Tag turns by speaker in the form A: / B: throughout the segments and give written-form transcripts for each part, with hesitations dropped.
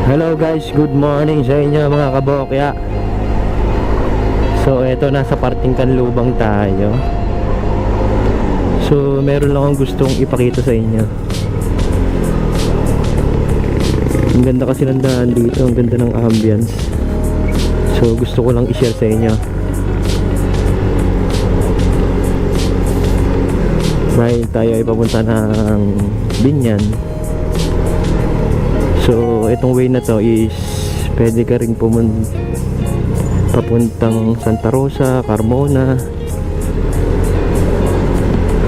A: Hello guys, good morning sa inyo mga kabokya. So eto, nasa parting Kanlubang tayo. So meron lang akong gustong ipakita sa inyo. Ang ganda kasi ng daan dito, ang ganda ng ambience. So gusto ko lang i-share sa inyo. Dahil tayo ay papunta ng Binyan. So itong way na to is pwede ka rin papuntang Santa Rosa, Carmona.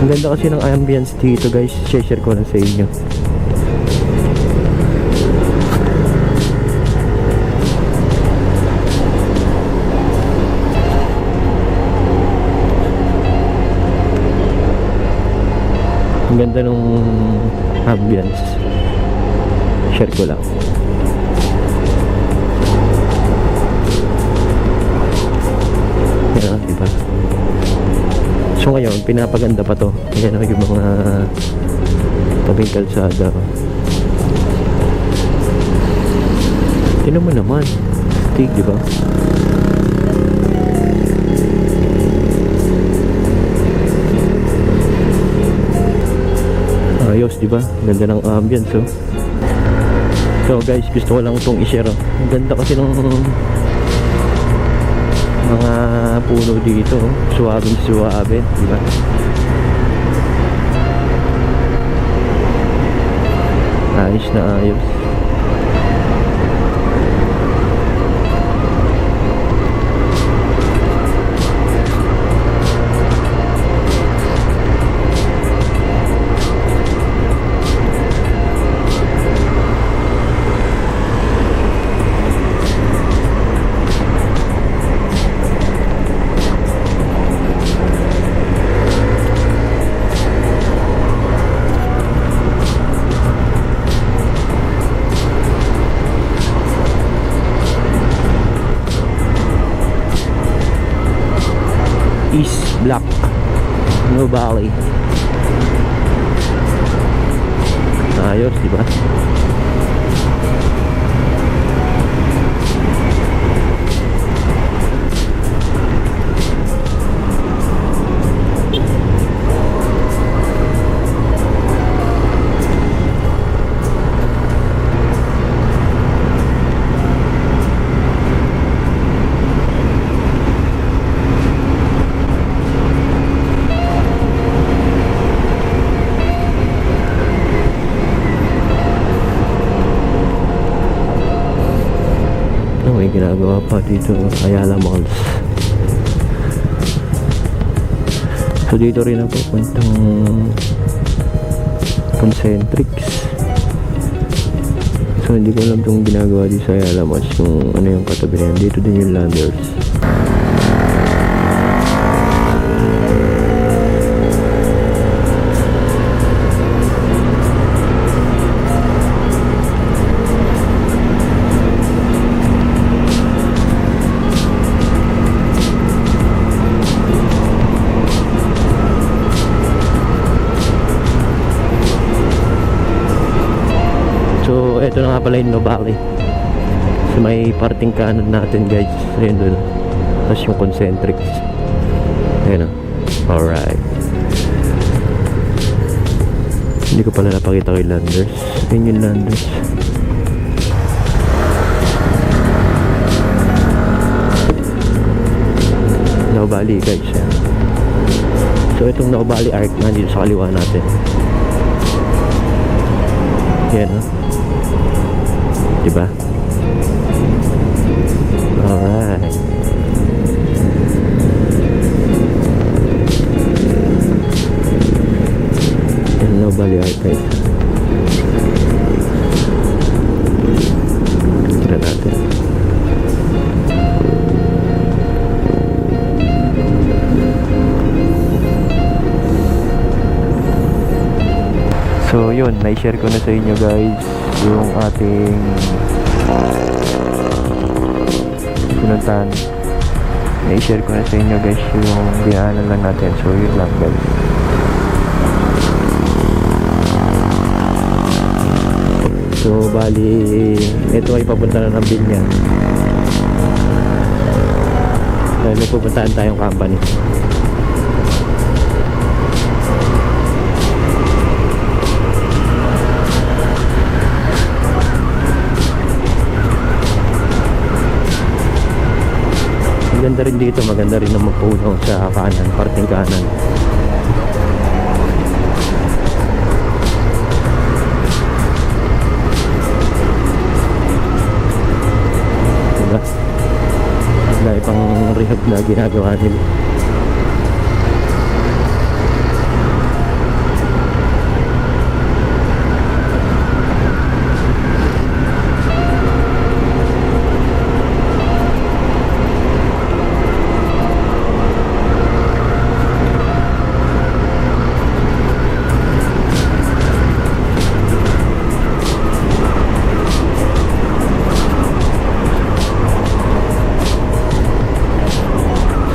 A: Ang ganda kasi ng ambience dito guys, share ko lang sa inyo. Ang ganda ng ambience, share ko lang. Yan, diba? So ngayon, pinapaganda pa to. Ayan yung mga tabing kalsada. Tingnan mo naman, tig, diba? Ayos, diba? Ganda ng ambience, oh. So guys, gusto ko lang itong i-share. Ang ganda kasi ng mga puno dito, oh. Suwabing-suwabe, diba? Ayos na ayos. East Block, New Valley. Ayos, diba? May ginagawa pa dito, Ayala Malls. So dito rin ako puntang Concentrix. So hindi ko alam itong ginagawa dito sa Ayala Malls, kung ano yung katabi na yan. Dito din yung Landers. So eto na nga pala yung Novali. So may parting kanan natin guys. Ayun doon. Tapos yung Concentrix. Ayun o. Alright. Hindi ko pala napakita kay Landers. Ayun yung Landers. Novali guys. Yan. So itong Novali Arc nandito sa kaliwa natin. Yan o. Diba? Alright. Yan, Novali Arcade. Tira natin. So yun, na-share ko na sa inyo guys yung ating pinuntahan. Na-share ko na sa inyo guys yung dinaanan lang natin. So yun lang guys. So bali ito ay papunta na ng Binyan. Dahil may pupuntahan tayong company. Maganda rin dito, maganda rin na magpuno sa kanan, parting kanan. Diba? Dahil pang rehab na ginagawa nila.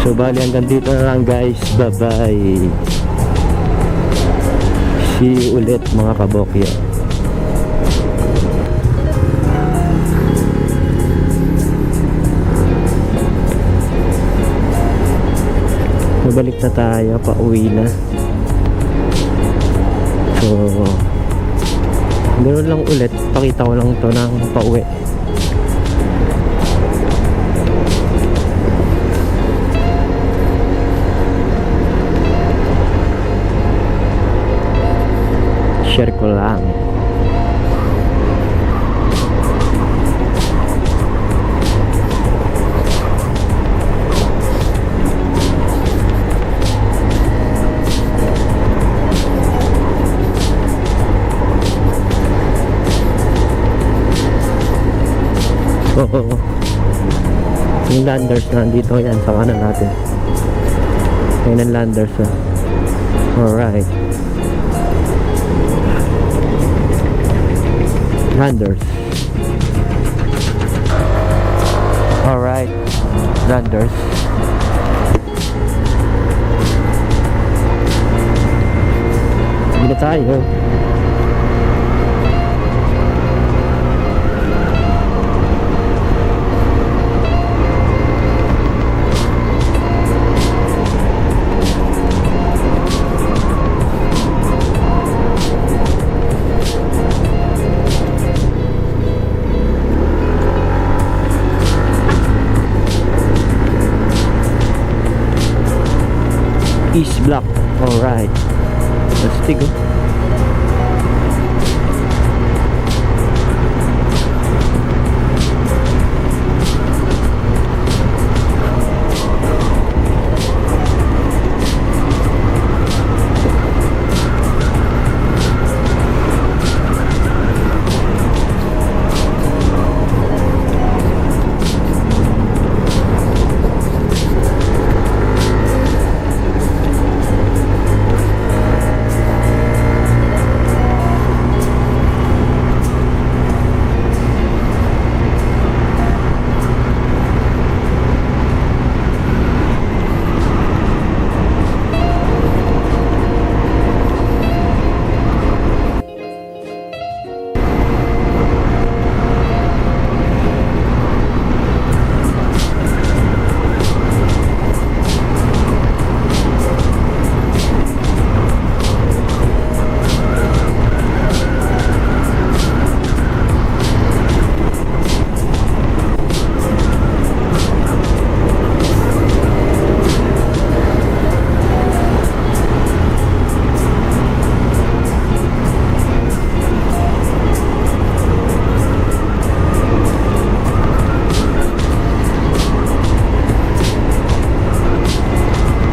A: So bali hanggang dito na lang guys. Bye bye. See you ulit mga kabokya. Mabalik na tayo, pauwi na. So ganoon lang ulit, pakita ko lang to ng pauwi. Share ko lang. Oo. Yung landers na dito yan sa kanan natin. Ayun ang landers. Alright. Landers. Alright. Landers. Sige na tayo. East Block. Alright. Let's go.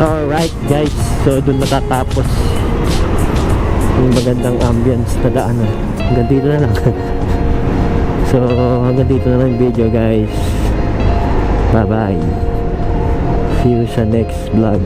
A: Alright guys, so doon matatapos yung magandang ambience na daanan. Hanggang dito na lang. So hanggang dito na lang yung video guys. Bye bye. See you sa next vlog.